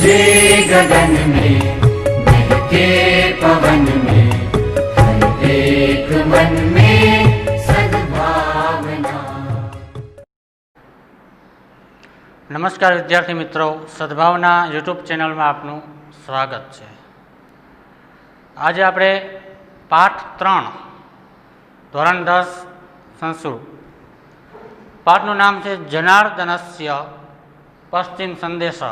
जे गगन में महके पवन में हर एक मन में सद्भावना। नमस्कार विद्यार्थी मित्रों, सद्भावना यूट्यूब चैनल में आपનું स्वागत है। आज આપણે પાઠ 3 ધોરણ 10 સંસ્કૃત પાઠનું નામ છે જનાર્દનસ્ય પશ્ચિમ સંદેશ।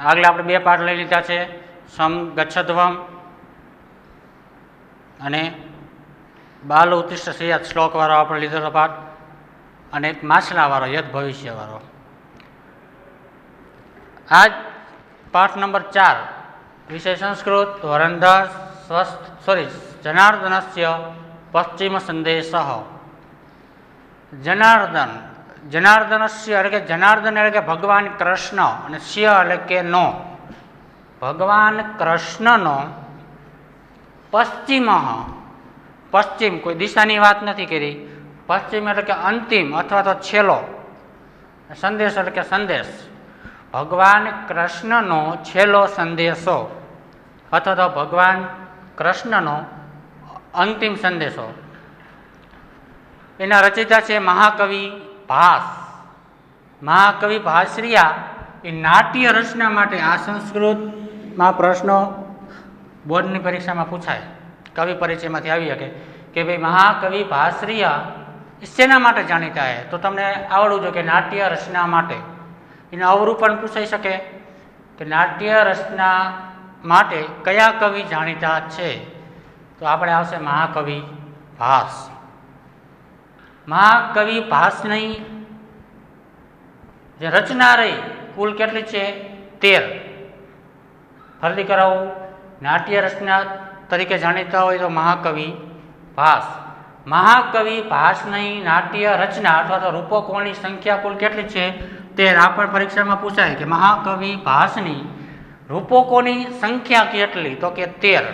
આગળ આપણે બે પાઠ લઈ લીધા છે, સમ ગચ્છધ્વમ અને બાલ ઉત્તિષ્ઠ શ્રેયાત શ્લોકવાળો આપણે લીધેલો પાઠ અને એક માછલાવાળો યદ ભવિષ્યવાળો। आज पाठ नंबर 4 विषय संस्कृत धोरण 10 जनार्दनस्य पश्चिम संदेश। जनार्दन जनार्दनस्य એટલે કે જનાર્દન એટલે કે ભગવાન કૃષ્ણ અને સ્ય એટલે કે નો ભગવાન કૃષ્ણનો પશ્ચિમ પશ્ચિમ કોઈ દિશાની વાત નથી કરી, પશ્ચિમ એટલે કે અંતિમ અથવા તો છેલ્લો, સંદેશ એટલે કે સંદેશ, ભગવાન કૃષ્ણનો છેલ્લો સંદેશો અથવા તો ભગવાન કૃષ્ણનો અંતિમ સંદેશો। એના રચયિતા છે મહાકવિ ભાસ। મહાકવિ ભાસરિયા એ નાટ્ય રચના માટે આ સંસ્કૃતમાં પ્રશ્નો બોર્ડની પરીક્ષામાં પૂછાય, કવિ પરિચયમાંથી આવી શકે કે ભાઈ મહાકવિ ભાસરિયા શેના માટે જાણીતા હે, તો તમને આવડવું જોઈએ કે નાટ્ય રચના માટે। એનું અવરું પણ પૂછાઈ શકે કે નાટ્ય રચના માટે કયા કવિ જાણીતા છે, તો આપણે આવશે મહાકવિ ભાસ। મહાકવિ ભાસની જે રચના રહી કુલ કેટલી છે? 13। ફરીથી કરાવું, નાટ્ય રચના તરીકે જાણીતા હોય તો મહાકવિ ભાસ। મહાકવિ ભાસની નાટ્ય રચના અથવા તો રૂપકોની સંખ્યા કુલ કેટલી છે? 13। આ પણ પરીક્ષામાં પૂછાય કે મહાકવિ ભાસની રૂપકોની સંખ્યા કેટલી, તો કે 13।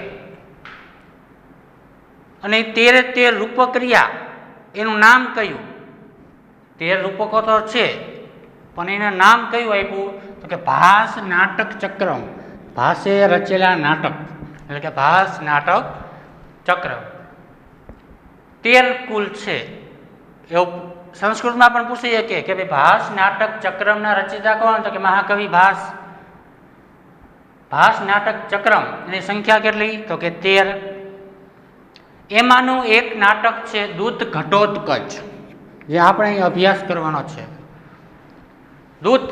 અને 13 રૂપક્રિયા એનું નામ કયું? 13 રૂપકો તો છે પણ એનું નામ કયું આપ્યું, તો કે ભાસ નાટક ચક્રમ, ભાસે રચેલા નાટક એટલે કે ભાસ નાટક ચક્ર। 13 કુલ છે એવું સંસ્કૃતમાં પણ પૂછી શકીએ કે ભાઈ ભાસ નાટક ચક્રમના રચયિતા કોણ, તો કે મહાકવિ ભાસ। ભાસ નાટક ચક્રમ એની સંખ્યા કેટલી, તો કે 13। એમાંનું એક નાટક છે દૂત ઘટોત્કચ, જે આપણે અહીં અભ્યાસ કરવાનો છે। દૂત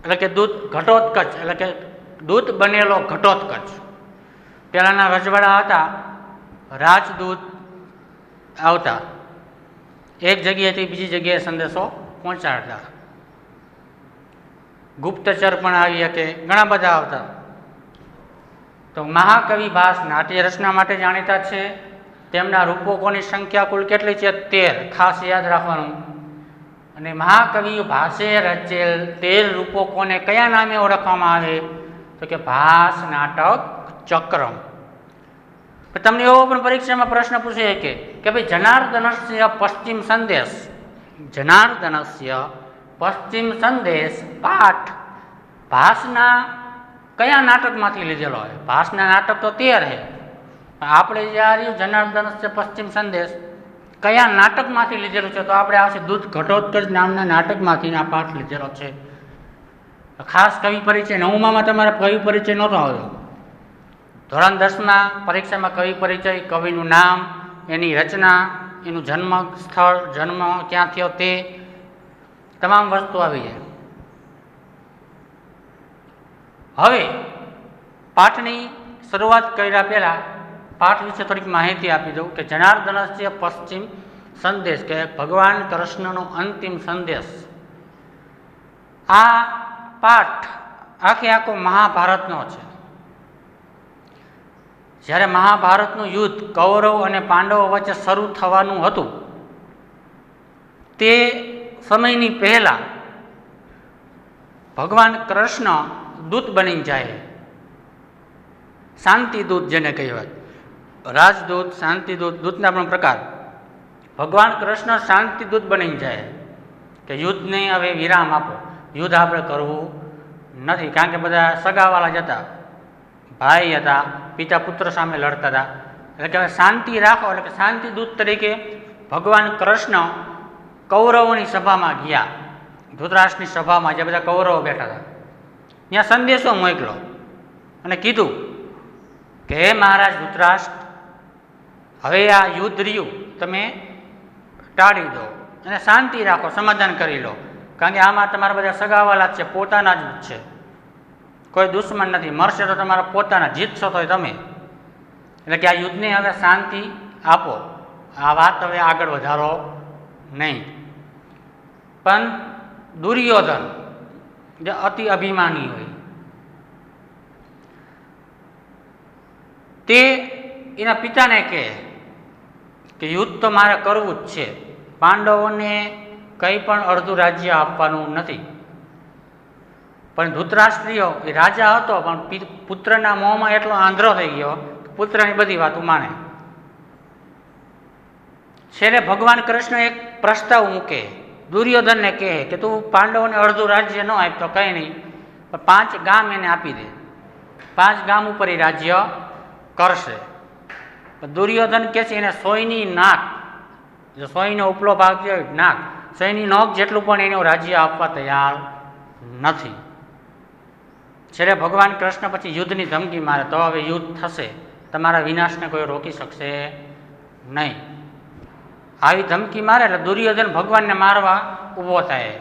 એટલે કે દૂત ઘટોત્કચ એટલે કે દૂત બનેલો ઘટોત્કચ। પહેલાના રજવાડા હતા, રાજદૂત આવતા એક જગ્યાએથી બીજી જગ્યાએ સંદેશો પહોંચાડતા, ગુપ્તચર પણ આવી શકે, ઘણા બધા આવતા। તો મહાકવિ ભાસ નાટ્ય રચના માટે જાણીતા છે। તેમના રૂપકોની સંખ્યા કુલ કેટલી છે? 13, ખાસ યાદ રાખવાનું। અને મહાકવિ ભાસે રચેલ 13 રૂપકોને કયા નામે ઓળખવામાં આવે, તો કે ભાસ નાટક ચક્રમ। તમને એવો પણ પરીક્ષામાં પ્રશ્ન પૂછે કે ભાઈ જનાર્દનસ્ય પશ્ચિમ સંદેશ, જનાર્દનસ્ય પશ્ચિમ સંદેશ પાઠ ભાસના કયા નાટકમાંથી લીધેલો હોય? ભાસના નાટક તો 13 છે, આપણે જે આ રહ્યું જનાર્દનસ્ય પશ્ચિમ સંદેશ કયા નાટકમાંથી લીધેલું છે, તો આપણે આવશે દૂત ઘટોત્કચ નામના નાટકમાંથી આ પાઠ લીધેલો છે। ખાસ કવિ પરિચય 9માં તમારે કવિ પરિચય નહોતો આવ્યો, ધોરણ 10માં પરીક્ષામાં કવિ પરિચય, કવિનું નામ, એની રચના, એનું જન્મ સ્થળ, જન્મ ક્યાં થયો તે તમામ વસ્તુ આવી જાય। હવે પાઠની શરૂઆત કર્યા પહેલા પાઠ વિશે થોડીક માહિતી આપી દઉં કે જનાર્દનસ્ય પશ્ચિમ સંદેશ કે ભગવાન કૃષ્ણનો અંતિમ સંદેશ। આ પાઠ આખો મહાભારતનો છે। જ્યારે મહાભારતનું યુદ્ધ કૌરવ અને પાંડવો વચ્ચે શરૂ થવાનું હતું તે સમયની પહેલા ભગવાન કૃષ્ણ દૂત બની જાય, શાંતિદૂત જેને કહેવાય, રાજદૂત, શાંતિદૂત, દૂતના પણ પ્રકાર। ભગવાન કૃષ્ણ શાંતિદૂત બની જાય કે યુદ્ધને હવે વિરામ આપો, યુદ્ધ આપણે કરવું નથી, કારણ કે બધા સગાવાલા જ હતા, ભાઈ હતા, પિતા પુત્ર સામે લડતા હતા. એટલે કે હવે શાંતિ રાખો, એટલે કે શાંતિ દૂત તરીકે ભગવાન કૃષ્ણ કૌરવોની સભામાં ગયા, ધૃતરાષ્ટ્રની સભામાં જે બધા કૌરવો બેઠા હતા, ત્યાં સંદેશો મોકલો અને કીધું કે હે મહારાજ ધૃતરાષ્ટ્ર, હવે આ યુદ્ધ રહ્યું તમે ટાળી દો અને શાંતિ રાખો, સમાધાન કરી લો, કારણ કે આમાં તમારા બધા સગાવાલા જ છે, પોતાના જ છે, કોઈ દુશ્મન નથી, મરશે તો તમારા પોતાના, જીતશો તો તમે. એટલે કે આ યુદ્ધને હવે શાંતિ આપો, આ વાત હવે આગળ વધારો નહીં. પણ દુર્યોધન જે અતિ અભિમાની હોય તે એના પિતાને કહે કે યુદ્ધ તો મારે કરવું જ છે, પાંડવોને કંઈ પણ અડધું રાજ્ય આપવાનું નથી. પણ ધૃતરાષ્ટ્રીય એ રાજા હતો, પણ પુત્રના મોંમાં એટલો આંધળો થઈ ગયો, પુત્રની બધી વાતો માને. છેલ્લે ભગવાન કૃષ્ણ એક પ્રસ્તાવ મૂકે, દુર્યોધનને કહે કે તું પાંડવોને અડધું રાજ્ય ન આપ તો કંઈ નહીં, પણ 5 ગામ એને આપી દે, 5 ગામ ઉપર એ રાજ્ય કરશે. દુર્યોધન કહે છે એને સોયની નાક, જો સોયનો ઉપલો ભાગ જે નાક, સોયની નોક જેટલું પણ એનું રાજ્ય આપવા તૈયાર નથી. છેલ્લે ભગવાન કૃષ્ણ પછી યુદ્ધની ધમકી મારે, તો હવે યુદ્ધ થશે, તમારા વિનાશને કોઈ રોકી શકશે નહીં. આવી ધમકી મારે એટલે દુર્યોધન ભગવાનને મારવા ઊભો થાય,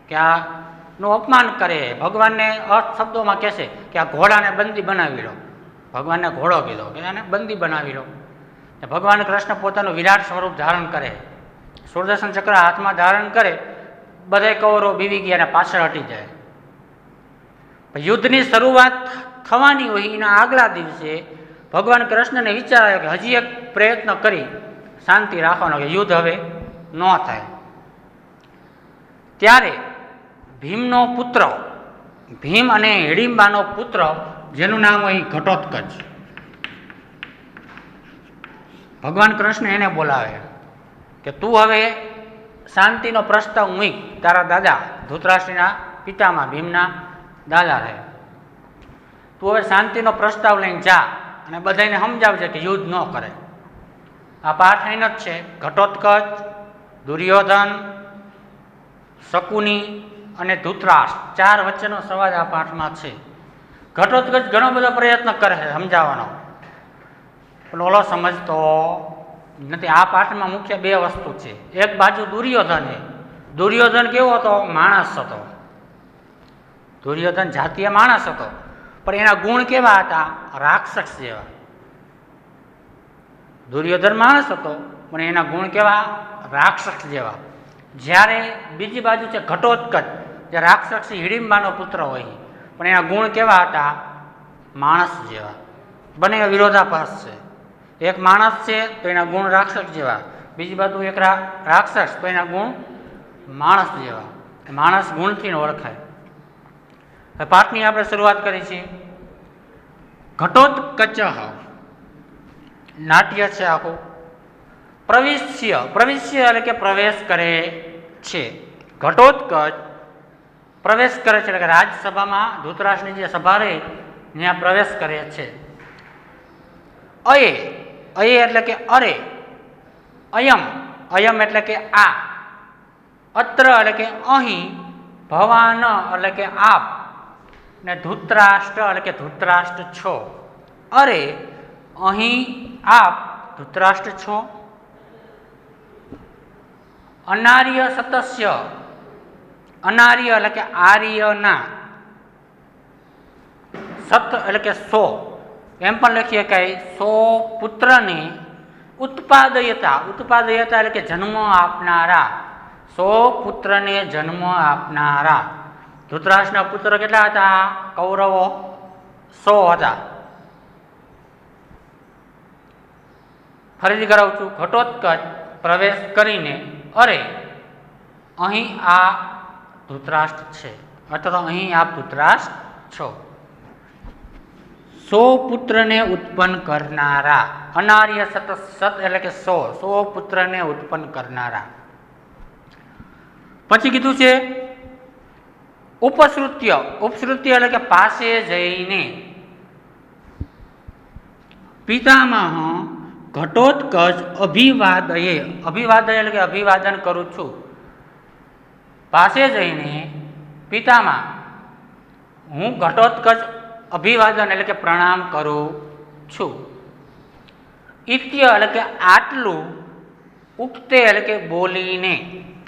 કે આનું અપમાન કરે, ભગવાનને અર્થ શબ્દોમાં કહેશે કે આ ઘોડાને બંદી બનાવી લો. ભગવાનને ઘોડો કીધો કે આને બંદી બનાવી લો. ભગવાન કૃષ્ણ પોતાનું વિરાટ સ્વરૂપ ધારણ કરે, સુદર્શન ચક્ર હાથમાં ધારણ કરે, બધા કૌરવો બીવી ગયા અને પાછળ હટી જાય. યુદ્ધની શરૂઆત થવાની હોય એના આગલા દિવસે ભગવાન કૃષ્ણને વિચાર આવ્યો કે હજી એક પ્રયત્ન કરી શાંતિ રાખવાનો, કે યુદ્ધ હવે ન થાય. ત્યારે ભીમનો પુત્ર, ભીમ અને હિડિંબાનો પુત્ર જેનું નામ હોય ઘટોત્કચ, ભગવાન કૃષ્ણ એને બોલાવે કે તું હવે શાંતિનો પ્રસ્તાવ મૂક, તારા દાદા ધૃતરાષ્ટ્રના પિતામાં ભીમના દાદા રહે, તું હવે શાંતિનો પ્રસ્તાવ લઈને જા અને બધાને સમજાવજે કે યુદ્ધ ન કરે. આ પાઠ અહીં જ છે. ઘટોત્કચ, દુર્યોધન, શકુની અને ધૃતરાષ્ટ્ર 4 વચ્ચેનો સંવાદ આ પાઠમાં છે. ઘટોત્કચ ઘણો બધો પ્રયત્ન કરે છે સમજાવવાનો, પણ ઓલો સમજતો નથી. આ પાઠમાં મુખ્ય 2 વસ્તુ છે. એક બાજુ દુર્યોધન છે. દુર્યોધન કેવો હતો? માણસ હતો. દુર્યોધન જાતીય માણસ હતો, પણ એના ગુણ કેવા હતા? રાક્ષસ જેવા. દુર્યોધન માણસ હતો, પણ એના ગુણ કેવા? રાક્ષસ જેવા. જ્યારે બીજી બાજુ છે ઘટોત્કચ, જે રાક્ષસી હિડિંબાનો પુત્ર હોય, પણ એના ગુણ કેવા હતા? માણસ જેવા. બંને વિરોધાભાસ છે. એક માણસ છે તો એના ગુણ રાક્ષસ જેવા, બીજી બાજુ એક રાક્ષસ તો એના ગુણ માણસ જેવા. માણસ ગુણથી ઓળખાય. પાઠની આપણે શરૂઆત કરી છે. ઘટોત્કચ નાટ્ય છે આખું. પ્રવિશ્ય, પ્રવિશ્ય એટલે કે પ્રવેશ કરે છે. ઘટોત્કચ પ્રવેશ કરે છે એટલે કે રાજસભામાં ધૃતરાષ્ટ્રની જે સભા રહી ત્યાં પ્રવેશ કરે છે. અયે, અયે એટલે કે અરે, અયમ, અયમ એટલે કે આ, અત્ર એટલે કે અહીં, ભવાન એટલે કે આપ, ને ધૃતરાષ્ટ્ર એટલે કે ધૃતરાષ્ટ્ર છો. અરે, અહીં આપ ધૃતરાષ્ટ્ર છો. અનાર્ય સતસ્ય, અનાર્ય એટલે કે આર્યના, સત એટલે કે 100, એમ પણ લખીએ કે 100 પુત્રને ઉત્પાદયતા, ઉત્પાદયતા એટલે કે જન્મ આપનારા, 100 પુત્રને જન્મ આપનારા. ધૃતરાષ્ટ્રના પુત્ર કેટલા હતા? કૌરવો 100 હતા. ફરીથી કરાવું છું. ઘટોત્કચ પ્રવેશ કરીને અરે, અહીં આ ધૃતરાષ્ટ્ર છે, અથવા તો અહીં આપ ધૃતરાષ્ટ્ર છો. 100 પુત્રને ઉત્પન્ન કરનારા. અનાર્ય સત, સત એટલે કે 100 પુત્રને ઉત્પન્ન કરનારા. પછી કીધું છે ઉપશ્રુત્ય, ઉપશ્રુત્ય એટલે કે પાસે જઈને. પિતામહ ઘટોત્કચ અભિવાદયે, અભિવાદય એટલે કે અભિવાદન કરું છું. પાસે જઈને પિતામહ હું ઘટોત્કચ અભિવાદન એટલે કે પ્રણામ કરું છું. ઇત્ય એટલે કે આટલું, ઉક્તે એટલે કે બોલીને,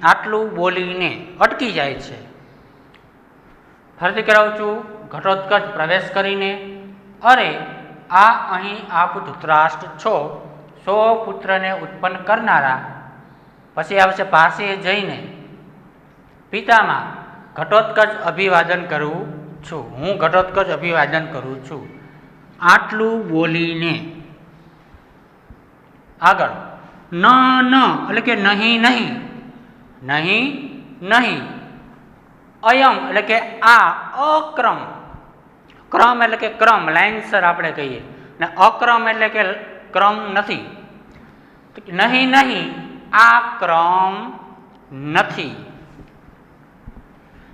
આટલું બોલીને અટકી જાય છે. ફરીથી કરાવું છું. ઘટોત્કચ પ્રવેશ કરીને, અરે આ અહીં આપ ધૃતરાષ્ટ્ર છો, સો પુત્રને ઉત્પન્ન કરનારા. પછી આવશે પાસે જઈને પિતામહ ઘટોત્કચ અભિવાદન કરું છું, હું ઘટોત્કચ અભિવાદન કરું છું. આટલું બોલીને આગળ ન એટલે કે નહીં નહીં, નહીં નહીં. અયમ એટલે કે આ, અક્રમ, ક્રમ એટલે કે ક્રમ, લાઇનસર આપણે કહીએ, ને અક્રમ એટલે કે ક્રમ નથી. નહીં નહીં, આ ક્રમ નથી.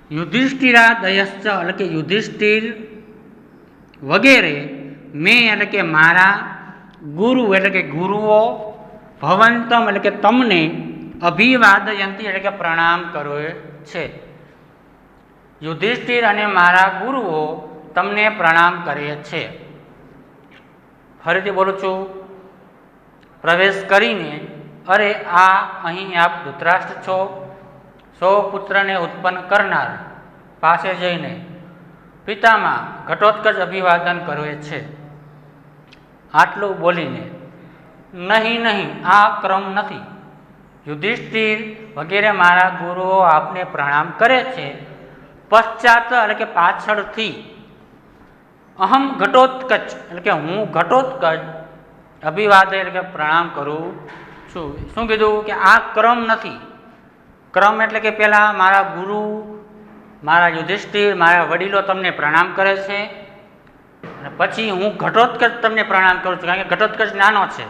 યુધિષ્ઠિરાદયશ્ચ એટલે કે યુધિષ્ઠિર વગેરે, મેં એટલે કે મારા, ગુરુ એટલે કે ગુરુઓ, ભવંતમ એટલે કે તમને, અભિવાદયંતી એટલે કે પ્રણામ કરે છે. યુધિષ્ઠિર અને મારા ગુરુઓ તમને પ્રણામ કરે છે. ફરીથી બોલું છું. પ્રવેશ કરીને, અરે આ અહીં આપ ધૃતરાષ્ટ્ર છો, સો પુત્રને ઉત્પન્ન કરનાર. પાસે જઈને પિતામહ ઘટોત્કચ અભિવાદન કરે છે. આટલું બોલીને નહીં નહીં, આ ક્રમ નથી. યુધિષ્ઠિર વગેરે મારા ગુરુઓ આપને પ્રણામ કરે છે. પશ્ચાત એટલે કે પાછળથી, અહમ ઘટોત્કચ એટલે કે હું ઘટોત્કચ અભિવાદન એટલે કે પ્રણામ કરું છું. શું કીધું કે આ ક્રમ નથી. ક્રમ એટલે કે પહેલાં મારા ગુરુ, મારા યુધિષ્ઠિર, મારા વડીલો તમને પ્રણામ કરે છે, અને પછી હું ઘટોત્કચ તમને પ્રણામ કરું છું. કારણ કે ઘટોત્કચ નાનો છે.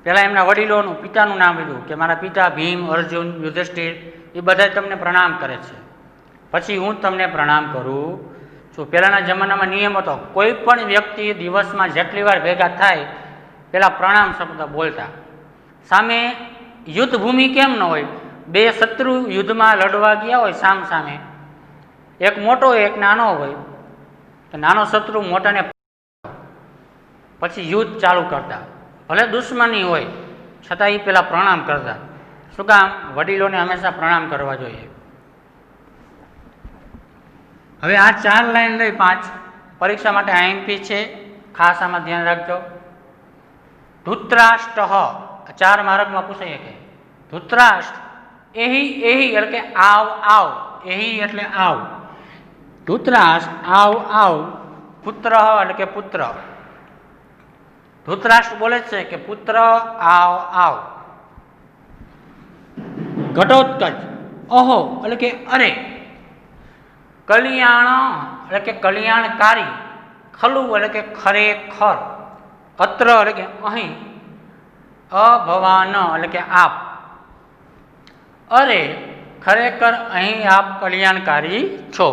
પહેલાં એમના વડીલોનું, પિતાનું નામ લીધું કે મારા પિતા ભીમ, અર્જુન, યુધિષ્ઠિર, એ બધા તમને પ્રણામ કરે છે. પછી હું તમને પ્રણામ કરું છું. પહેલાંના જમાનામાં નિયમ હતો, કોઈ પણ વ્યક્તિ દિવસમાં જેટલી વાર ભેગા થાય પહેલાં પ્રણામ શબ્દ બોલતા. સામે યુદ્ધભૂમિ કેમ ન હોય, બે શત્રુ યુદ્ધમાં લડવા ગયા હોય સામ સામે, એક મોટો એક નાનો હોય, તો નાનો શત્રુ મોટાને પછી યુદ્ધ ચાલુ કરતા. ભલે દુશ્મની હોય છતાં એ પહેલાં પ્રણામ કરતા. શું કામ? વડીલોને હંમેશા પ્રણામ કરવા જોઈએ. હવે આ 4 લાઈન લઈ 5 પરીક્ષા માટે આઈએમપી છે, ખાસ આમાં ધ્યાન રાખજો. ધૃતરાષ્ટ્ર 4 માર્કમાં પૂછાય કે ધૃતરાષ્ટ્ર એહી એહી એટલે કે આવ આવ, એહી એટલે આવ. ધૃતરાષ્ટ્ર આવ આવ, પુત્ર એટલે કે પુત્ર. ધૃતરાષ્ટ્ર બોલે છે કે પુત્ર આવ આવ. ઘટોત્કચ અહો એટલે કે અરે. કલ્યાણ એટલે કે કલ્યાણકારી. ખલું એટલે કે ખરેખર. અત્ર એટલે કે અહીં. અભવાન એટલે કે આપ. અરે ખરેખર અહીં આપ કલ્યાણકારી છો.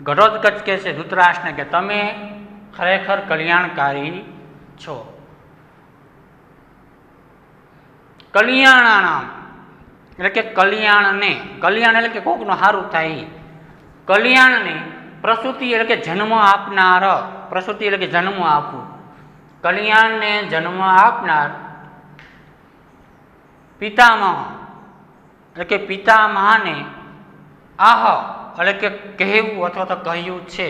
ઘટોત્કચ કહે છે ધૃતરાષ્ટ્રને કે તમે ખરેખર કલ્યાણકારી છો. કલ્યાણાનામ એટલે કે કલ્યાણને, કલ્યાણ એટલે કે કોકનું સારું થાય. કલ્યાણને પ્રસૂતિ એટલે કે જન્મ આપનાર. પ્રસૂતિ એટલે કે જન્મ આપવું. કલ્યાણને જન્મ આપનાર. પિતામહ એટલે કે પિતામહને આહ એટલે કે કહેવું અથવા તો કહ્યું છે.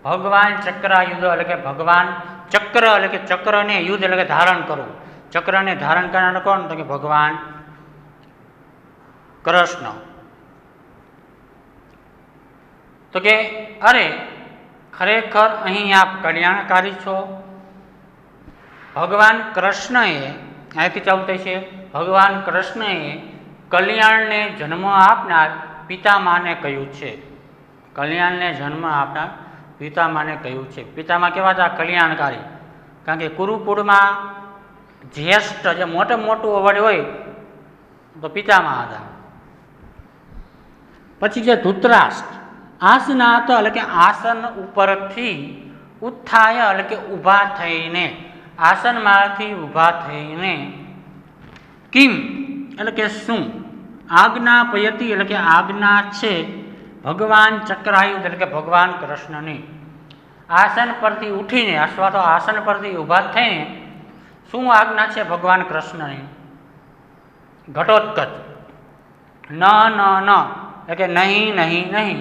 ભગવાન ચક્રાયુધ એટલે કે ભગવાન ચક્ર એટલે કે ચક્રને યુદ્ધ એટલે કે ધારણ કરવું. ચક્રને ધારણ કરનાર કોણ? તો કે ભગવાન કૃષ્ણ. તો કે અરે ખરેખર અહીં આપ કલ્યાણકારી છો. ભગવાન કૃષ્ણએ, અહીંથી ચાલુ થાય છે, ભગવાન કૃષ્ણએ કલ્યાણને જન્મ આપનાર પિતામાને કહ્યું છે. કલ્યાણને જન્મ આપનાર પિતામાને કહ્યું છે. પિતામા કેવા હતા? કલ્યાણકારી. કારણ કે કુરુકુળમાં જ્યેષ્ઠ જે મોટે મોટું વડ હોય તો પિતામા હતા. પછી જે ધૃતરાષ્ટ્ર, આસનાત એટલે કે આસન ઉપરથી, ઉત્થાય એટલે કે ઊભા થઈને, આસનમાંથી ઊભા થઈને, કિમ એટલે કે શું, આજ્ઞાપયતિ એટલે કે આજ્ઞા છે ભગવાન ચક્રાયુધ એટલે કે ભગવાન કૃષ્ણની. આસન પરથી ઉઠીને અથવા તો આસન પરથી ઊભા થઈને શું આજ્ઞા છે ભગવાન કૃષ્ણની? ઘટોત્કચ. ન એટલે કે નહીં નહીં નહીં.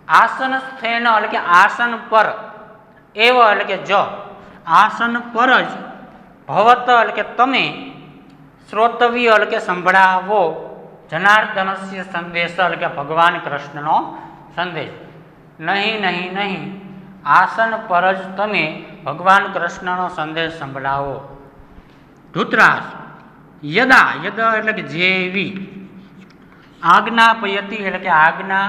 આસન સ્થેન એટલે કે આસન પર, એવ એટલે કે જ, આસન પર જ, ભવત એટલે કે તમે, શ્રોતવ્ય એટલે કે સંભળાવો, જનાર્દનસ્ય સંદેશ એટલે કે ભગવાન કૃષ્ણનો સંદેશ. નહીં નહીં નહીં, આસન પર જ તમે ભગવાન કૃષ્ણનો સંદેશ સંભળાવો. ધૃતરાષ્ટ્ર. યદા એટલે કે જેવી, આજ્ઞાપયતિ એટલે કે આજ્ઞા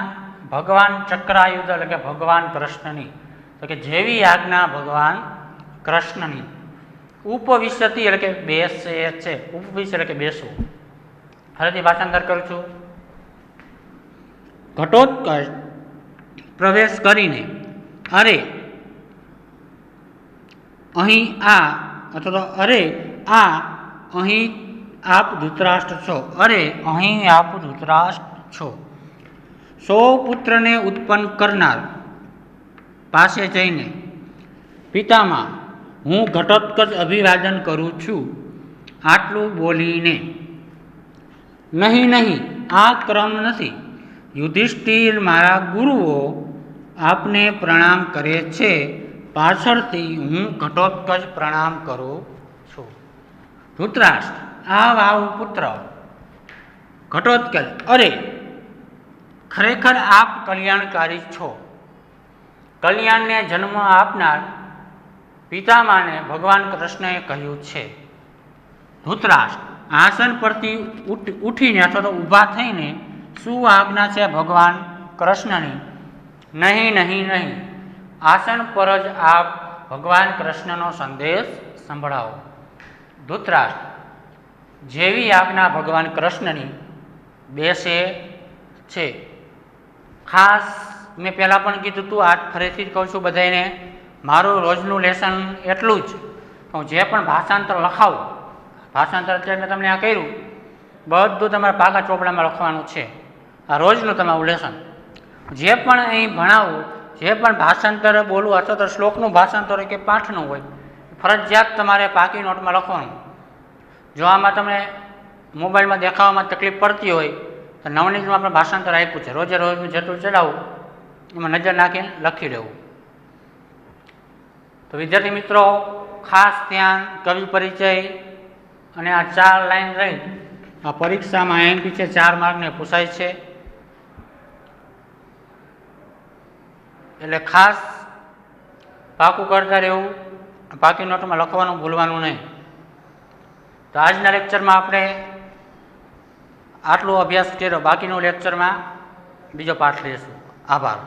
ભગવાન ચક્રાયુધ એટલે કે ભગવાન કૃષ્ણની, તો કે જેવી આજ્ઞા ભગવાન કૃષ્ણની. ઉપવિશતિ એટલે કે બેસે છે, ઉપવિશ એટલે કે બેસવું. ફરીથી ભાષાંતર કરું છું. ઘટોત્કચ પ્રવેશ કરીને, અરે અહીં આ, અથવા તો અરે આ અહીં આપ ધૃતરાષ્ટ્ર છો, અરે અહીં આપ ધૃતરાષ્ટ્ર છો. સૌ પુત્રને ઉત્પન્ન કરનાર પાસે જઈને, પિતામાં હું ઘટોત્કચ અભિવાદન કરું છું. આટલું બોલીને, નહીં નહીં આ ક્રમ નથી, યુધિષ્ઠિર મારા ગુરુઓ આપને પ્રણામ કરે છે, પાછળથી હું ઘટોત્કચ પ્રણામ કરું છું. ધૃતરાષ્ટ્ર. આવ પુત્ર. ઘટોત્કચ. અરે ખરેખર આપ કલ્યાણકારી છો. કલ્યાણને જન્મ આપનાર પિતામાને ભગવાન કૃષ્ણએ કહ્યું છે. ધૃતરાષ્ટ્ર. આસન પરથી ઉઠીને અથવા તો ઊભા થઈને શું આજ્ઞા છે ભગવાન કૃષ્ણની? નહીં નહીં નહીં, આસન પર જ આપ ભગવાન કૃષ્ણનો સંદેશ સંભળાવો. ધૃતરાષ્ટ્ર. જેવી આજ્ઞા ભગવાન કૃષ્ણની, બેસે છે. ખાસ મેં પહેલાં પણ કીધું હતું, આજ ફરીથી જ કહું છું બધાને, મારું રોજનું લેસન એટલું જ, હું જે પણ ભાષાંતર લખાવું, ભાષાંતર અત્યારે મેં તમને આ કર્યું, બધું તમારે પાકા ચોપડામાં લખવાનું છે. આ રોજનું તમારું લેસન, જે પણ અહીં ભણાવું, જે પણ ભાષાંતર બોલવું, અથવા તો શ્લોકનું ભાષાંતર હોય કે પાઠનું હોય, ફરજિયાત તમારે પાકી નોટમાં લખવાનું. જો આમાં તમને મોબાઈલમાં દેખાવામાં તકલીફ પડતી હોય તો નવનીતમાં આપણે ભાષાંતર આપ્યું છે, રોજે રોજનું જેટલું ચડાવવું એમાં નજર નાખીને લખી લેવું. તો વિદ્યાર્થી મિત્રો, ખાસ ધ્યાન, કવિ પરિચય અને આ 4 લાઈન રહી આ પરીક્ષામાં એમપી છે, 4 માર્કને પૂછાય છે. એટલે ખાસ પાકું કરતા રહેવું, પાકી નોટમાં લખવાનું ભૂલવાનું નહીં. તો આજના લેક્ચરમાં આપણે આટલો અભ્યાસ કર્યો, બાકીનો લેક્ચરમાં બીજો પાઠ લઈશું. આભાર.